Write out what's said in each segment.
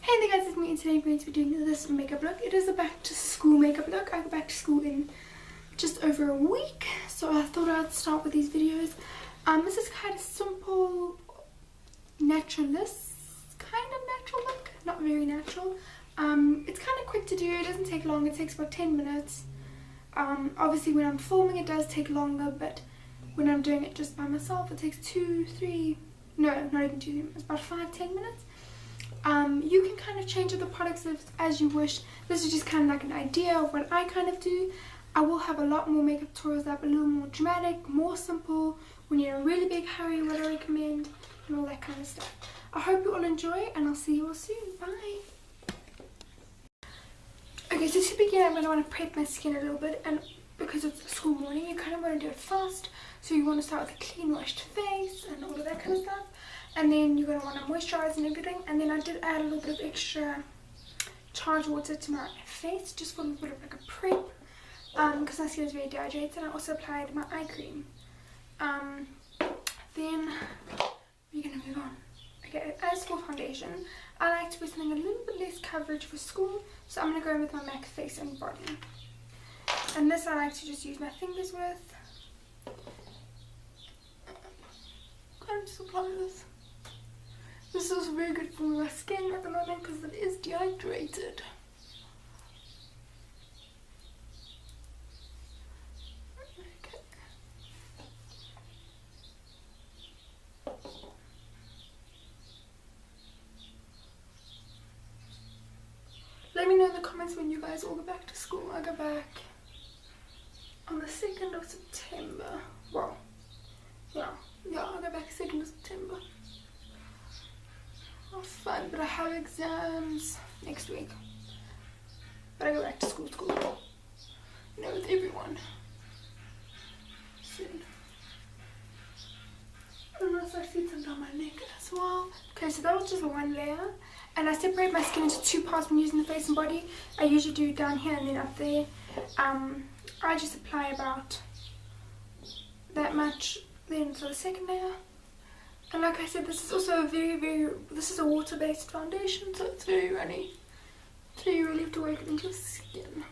Hey there guys, it's me and today I'm going to be doing this makeup look. It is a back to school makeup look. I go back to school in just over a week, so I thought I'd start with these videos. This is kind of simple, naturalist, kind of natural look, not very natural. It's kind of quick to do, it doesn't take long, it takes about 10 minutes. Obviously when I'm filming it does take longer, but when I'm doing it just by myself it takes 2, 3, no, not even 2, it's about 5-10 minutes. You can kind of change up the products as you wish. This is just kind of like an idea of what I kind of do. I will have a lot more makeup tutorials that are a little more dramatic, more simple, when you're in a really big hurry, what I recommend, and all that kind of stuff. I hope you all enjoy, and I'll see you all soon. Bye! Okay, so to begin, I'm going to want to prep my skin a little bit, and because it's school morning, you kind of want to do it fast. So you want to start with a clean washed face and all of that kind of stuff. And then you're going to want to moisturize and everything. And then I did add a little bit of extra charged water to my face, just for a little bit of like a prep, because my skin is very dehydrated. And I also applied my eye cream. Then we're going to move on. Okay, as for foundation, I like to wear something a little bit less coverage for school, so I'm going to go in with my MAC Face and Body. And this I like to just use my fingers with. Kind of just apply this. This is very good for my skin at the moment because it is dehydrated. Okay. Let me know in the comments when you guys all go back to school. I go back on the 2nd of September. Well, yeah, I'll go back 2nd of September. Oh, fun, but I have exams next week. But I go back to school, you know, with everyone soon. Unless I see some down my neck as well. Okay, so that was just one layer. And I separate my skin into 2 parts when using the face and body. I usually do down here and then up there. I just apply about that much then for the second layer. And like I said, this is also a this is a water-based foundation, so it's very runny. So you really have to work it into your skin.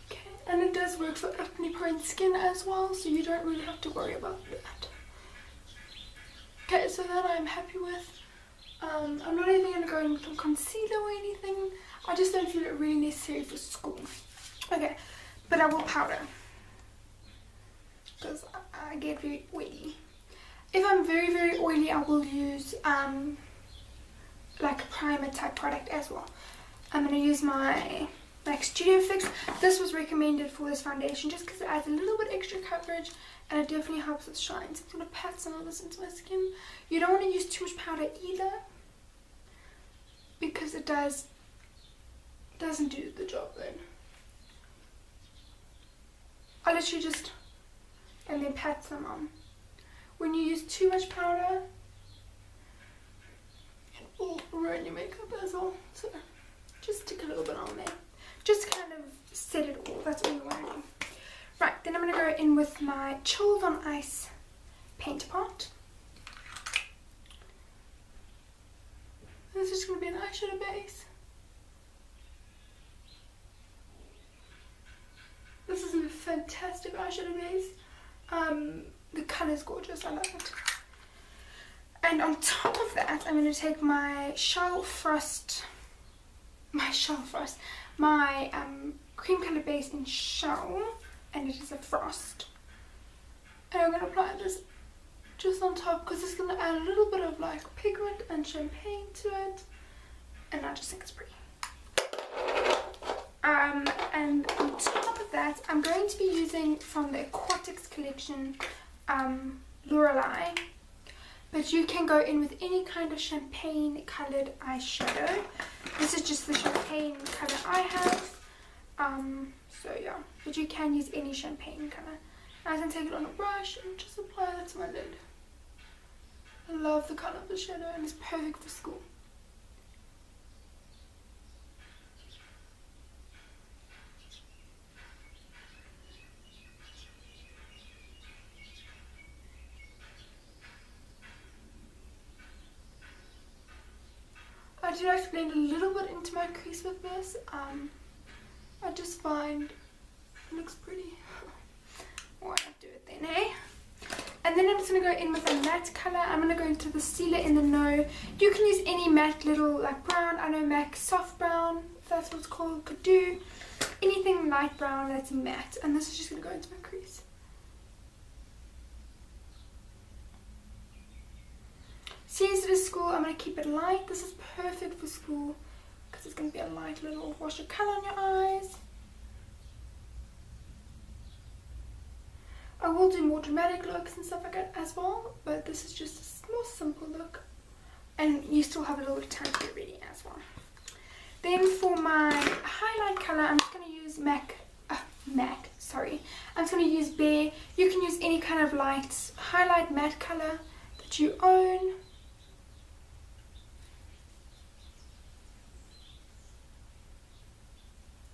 Okay, and it does work for acne-prone skin as well, so you don't really have to worry about that. Okay, so that I'm happy with. I'm not even going to go in with some concealer or anything. I just don't feel it really necessary for school. Okay, but I will powder, because I get very oily. If I'm very oily, I will use like a primer type product as well. I'm going to use my Studio Fix. This was recommended for this foundation just because it adds a little bit extra coverage and it definitely helps with shine. So I'm going to pat some of this into my skin. You don't want to use too much powder either, because it doesn't do the job then. I literally just and then pat some on. When you use too much powder, it will ruin your makeup as well. So just stick a little bit on there. Just to kind of set it all. That's all you want to do. Right, then I'm going to go in with my Chilled on Ice paint pot. This is going to be an eyeshadow base. This is a fantastic eyeshadow base. The colour is gorgeous, I love it. And on top of that, I'm going to take my cream colour base in Shell, and it is a Frost. And I'm going to apply this just on top because it's going to add a little bit of like pigment and champagne to it, and I just think it's pretty. And on top of that, I'm going to be using from the Aquatics collection Lorelei, but you can go in with any kind of champagne coloured eyeshadow. This is just the champagne colour I have, so yeah, but you can use any champagne colour. I can take it on a brush and just apply that to my lid. I love the colour of the shadow and it's perfect for school. do like to blend a little bit into my crease with this. I just find it looks pretty. Why not do it then, eh? And then I'm just going to go in with a matte colour. I'm going to go into the Stila in the No. You can use any matte little like brown. I know MAC soft brown, if that's what it's called, could do. Anything light brown that's matte. And this is just going to go into my crease. Since it is school, I'm going to keep it light. This is perfect for school because it's going to be a light little wash of colour on your eyes. I will do more dramatic looks and stuff like that as well, but this is just a more simple look. And you still have a little bit of time to get ready as well. Then for my highlight colour, I'm just going to use I'm just going to use Bare. You can use any kind of light highlight matte colour that you own.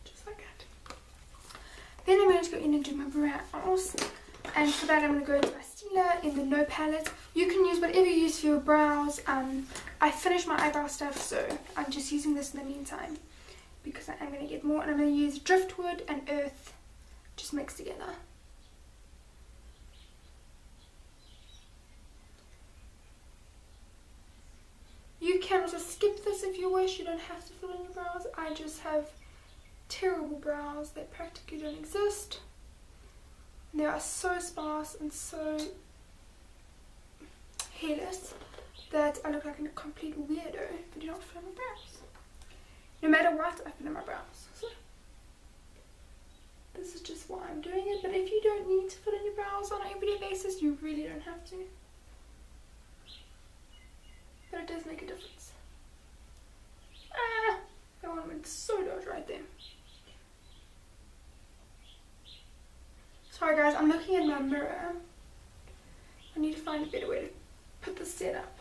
Just like that. Then I'm going to go in and do my brows. And for that I'm going to go into my Stila in the No palette. You can use whatever you use for your brows. I finished my eyebrow stuff, so I'm just using this in the meantime. Because I am going to get more. And I'm going to use Driftwood and Earth just mixed together. You can also skip this if you wish. You don't have to fill in your brows. I just have terrible brows that practically don't exist. They are so sparse and so hairless that I look like a complete weirdo if I do not fill in my brows. No matter what, I fill in my brows. So this is just why I'm doing it. But if you don't need to fill in your brows on an everyday basis, you really don't have to. But it does make a difference. Ah, that one went so dodgy right there. Sorry guys, I'm looking at my mirror. I need to find a better way to put this set up.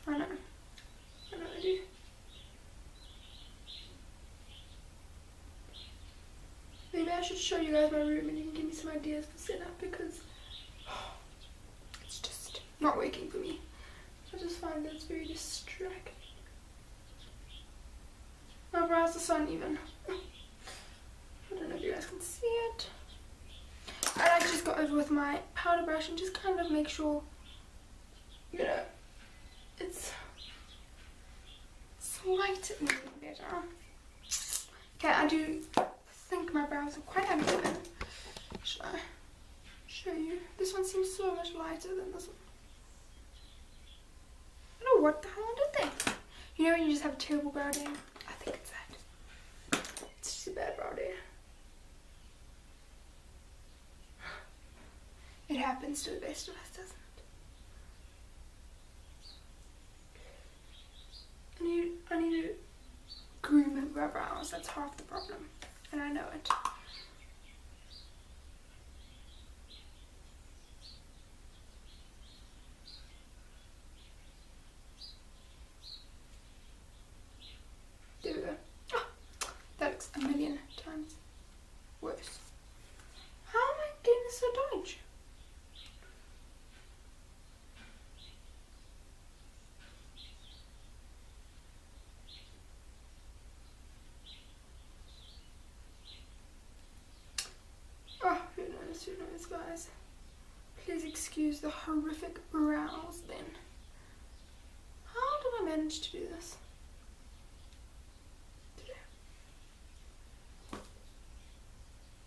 I know. I know I do. Maybe I should show you guys my room and you can give me some ideas for setup because it's just not working for me. I just find that it's very distracting. My brows are so uneven. I don't know if you guys can see it. I like to just go over with my powder brush and just kind of make sure, you know, it's slightly better. Okay, I do think my brows are quite uneven. Should I show you? This one seems so much lighter than this one. I don't know what the hell I did there. You know when you just have a terrible brow day? I think it's that. It's just a bad brow day. It happens to the best of us, doesn't it? I need to groom my brows. That's half the problem. And I know it. There we go. Oh, that looks a million times worse. How am I getting this so dodgy? Who knows guys. Please excuse the horrific brows then. How did I manage to do this?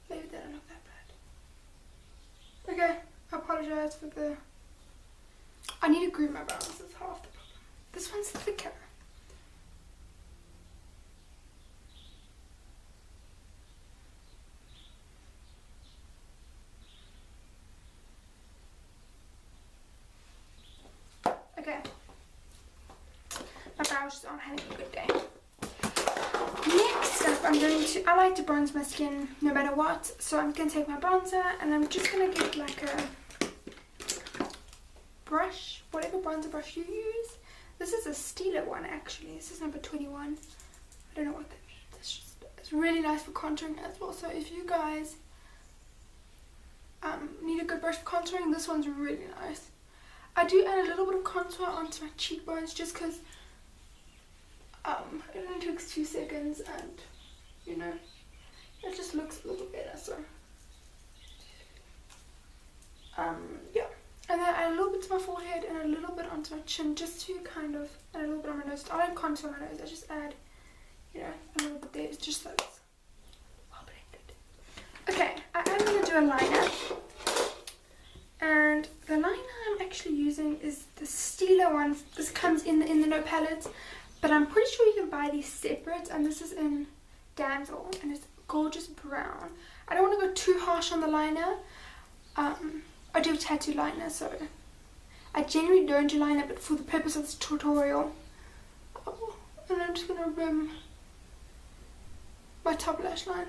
Maybe they don't look that bad. Okay, I apologize for the... I need to groom my brows, that's half the problem. This one's thicker. Okay, my brows just aren't having a good day. Next up, I like to bronze my skin no matter what, so I'm going to take my bronzer and I'm just going to get like a brush, whatever bronzer brush you use. This is a Stila one actually, this is number 21. I don't know what that means, it's really nice for contouring as well, so if you guys need a good brush for contouring, this one's really nice. I do add a little bit of contour onto my cheekbones just because It only takes 2 seconds, and you know, it just looks a little better. So yeah, and then I add a little bit to my forehead and a little bit onto my chin, just to kind of, and a little bit on my nose. I don't contour my nose, I just add, you know, a little bit there. It's just so it's well blended. Okay, I am going to do a liner, and the liner I'm actually using is the Stila one. This comes in the no palette, but I'm pretty sure you can buy these separate, and this is in Damsel, and it's gorgeous brown. I don't want to go too harsh on the liner. I do a tattoo liner, so I generally don't do liner, but for the purpose of this tutorial, and I'm just going to rim my top lash line.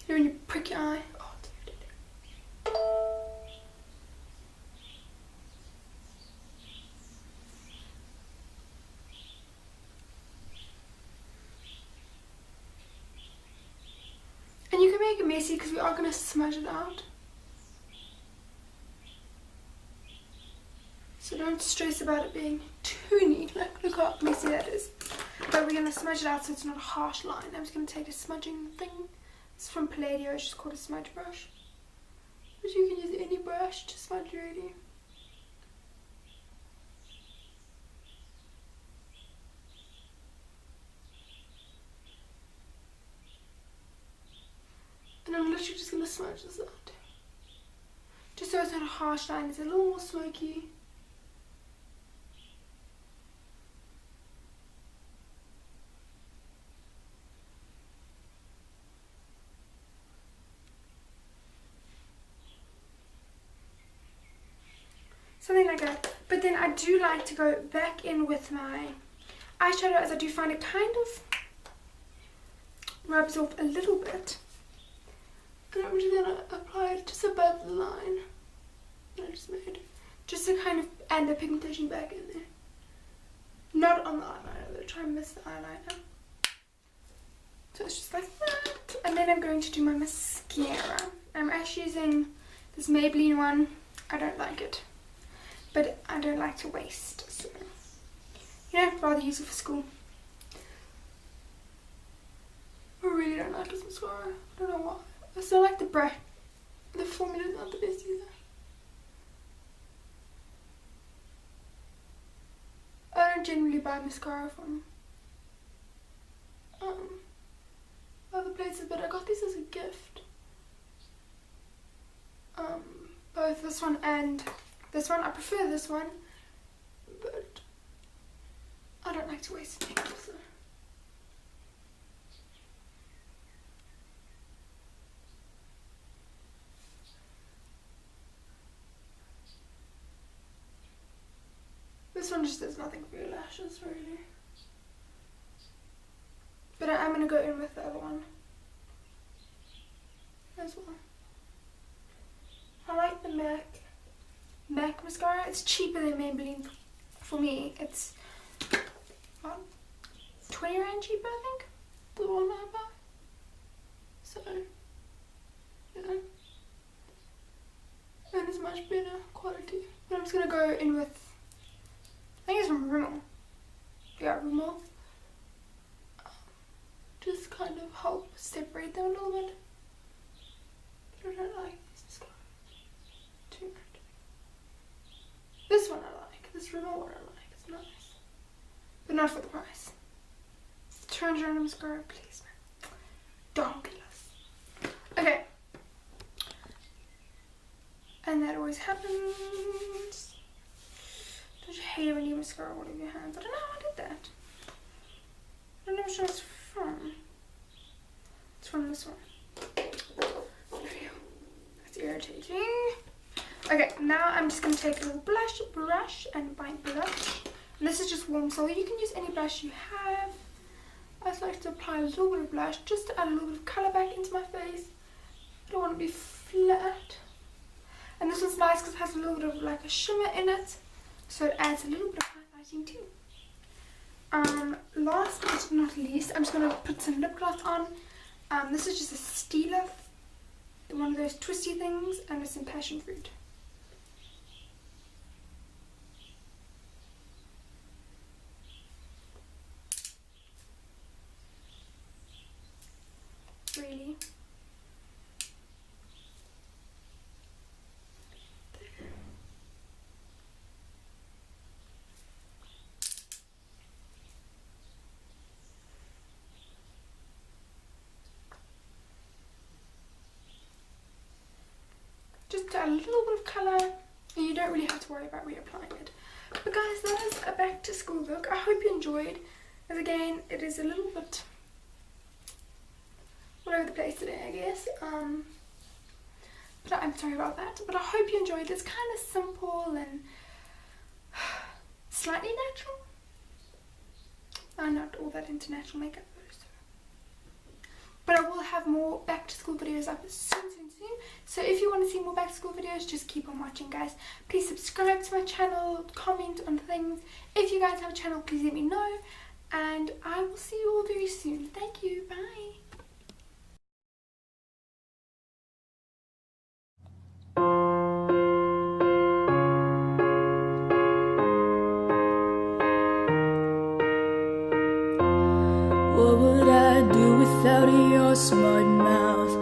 You know when you prick your eye? Oh, it's irritating. And you can make it messy because we are going to smudge it out. So don't stress about it being too neat. Like, look how messy that is. But we're going to smudge it out so it's not a harsh line. I'm just going to take a smudging thing. It's from Palladio, it's just called a smudge brush. But you can use any brush to smudge really. And I'm literally just going to smudge this out. Just so it's not a harsh line, it's a little more smoky. Something like that. But then I do like to go back in with my eyeshadow, as I do find it kind of rubs off a little bit. And I'm just going to apply it just above the line that I just made, just to kind of add the pigmentation back in there. Not on the eyeliner though, try and miss the eyeliner. So it's just like that. And then I'm going to do my mascara. I'm actually using this Maybelline one. I don't like it, but I don't like to waste, so you know, I'd rather use it for school. I really don't like this mascara. I don't know why. I still like the brush. The formula is not the best either. I don't generally buy mascara from other places, but I got this as a gift. Both this one and this one. I prefer this one, but I don't like to waste makeup, so. This one just does nothing for your lashes, really. But I'm going to go in with the other one as well. I like the MAC mascara. It's cheaper than Maybelline for me. It's about 20 rand cheaper, I think, the one I buy. So, yeah. And it's much better quality. But I'm just going to go in with, I think it's from Rimmel. Yeah, Rimmel. Just kind of help separate them a little bit. But I don't like this mascara too much. This one I like. This Rimmel one I like. It's nice. But not for the price. 200 rand mascara, please, man. Don't be less. Okay. And that always happens. Don't you hate it when you mascara all over your hands? I don't know how I did that. I don't know which one it's from. It's from this one. That's irritating. Okay, now I'm just going to take a little blush brush and my blush. And this is just warm, so you can use any blush you have. I just like to apply a little bit of blush just to add a little bit of colour back into my face. I don't want to be flat. And this one's nice because it has a little bit of like a shimmer in it, so it adds a little bit of highlighting too. Last but not least, I'm just going to put some lip gloss on. This is just a Stila one of those twisty things, and with some passion fruit. Really. Just a little bit of colour, and you don't really have to worry about reapplying it. But guys, that is a back to school look. I hope you enjoyed. As again, it is a little bit all over the place today, I guess. But I'm sorry about that. But I hope you enjoyed. It's kind of simple and slightly natural. I'm not all that into natural makeup though. But I will have more back to school videos up soon. So if you want to see more back to school videos, just keep on watching, guys. Please subscribe to my channel, comment on things. If you guys have a channel, please let me know. And I will see you all very soon. Thank you. Bye. What would I do without your smart mouth?